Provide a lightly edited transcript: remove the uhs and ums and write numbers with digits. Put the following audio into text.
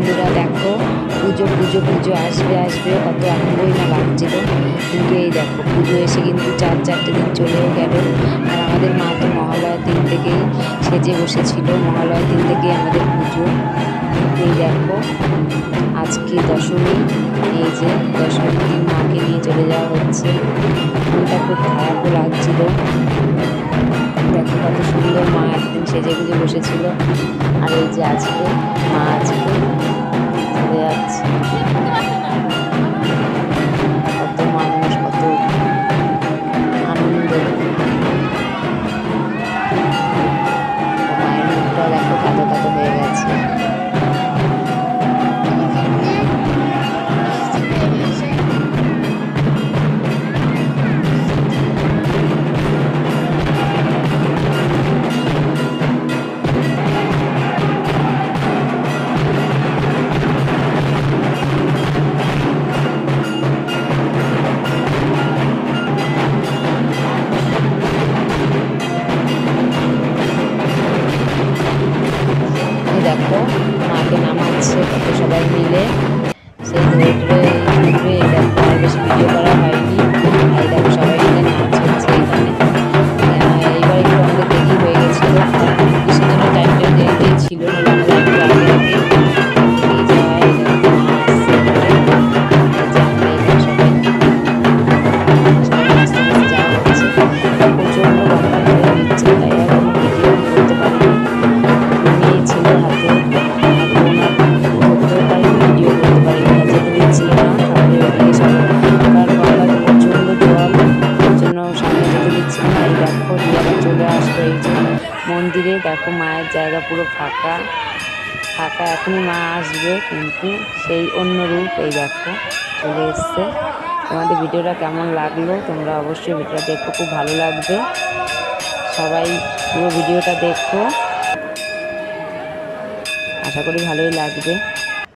বন্ধুরা দেখো পুজো পুজো পুজো আসবে আসবে কত আনন্দই না লাগছিল। কিন্তু এই দেখো পুজো এসে কিন্তু 4-4টে দিন চলেও গেল। আর আমাদের মা তো মহালয়ার দিন থেকেই সেজে বসেছিল, মহালয়ার দিন থেকেই আমাদের পুজো। এই দেখো আজকে দশমী, এই যে দশমীর দিন মাকে নিয়ে চলে যাওয়া হচ্ছে। মনটা খুব খারাপও লাগছিল। দেখো কত সুন্দর মা একদিন সেজে গুজে বসেছিল, আর এই যে আজকে মা আজকে চলে যাচ্ছে। কত মানুষ, কত আনন্দ। মায়ের মুখটাও দেখো কাঁদো কাঁদো হয়ে গেছে। দেখো মাকে নামাচ্ছে কত সবাই মিলে, সেই ধরে ধরে ঘুরে। দেখো আর বেশি ভিডিও করা হয়নি। আর দেখো সবাই মিলে নাচ হচ্ছে এখানে। এইবার একটু আমাদের দেরি হয়ে গেছিলো, কিসের জন্য টাইমটা দেরিতেই ছিল, নাহলে আমাদের একটু আগে আগে এই যায়। দেখো মা আসছে এবারে, এই যে আমরা এখানে সবাই সবাই আস্তে আস্তে যাওয়া হচ্ছে। প্রচণ্ড গরমটা ধরে দিচ্ছে, তাই আর কোনো ভিডিও করতে পারিনি। মেয়ে ছিল হাতে, আর বোন আর ধরতেও পারিনি, ভিডিও করতে পারিনি, আর যেতে দিচ্ছিল না। তাহলে ওদিকে সব কার গঙ্গাতে প্রচণ্ড জল, ওর জন্য সামনে যেতে দিচ্ছিল না। এই দেখো দিয়ে আবার চলে আসলো এই যে মন্দিরে। দেখো মায়ের জায়গা পুরো ফাঁকা ফাঁকা, এখনই মা আসবে কিন্তু সেই অন্য রূপ। এই দেখো চলে এসছে। তোমাদের ভিডিওটা কেমন লাগলো তোমরা অবশ্যই ভিডিওটা দেখো, খুব ভালো লাগবে। সবাই পুরো ভিডিওটা দেখো, আশা করি ভালোই লাগবে।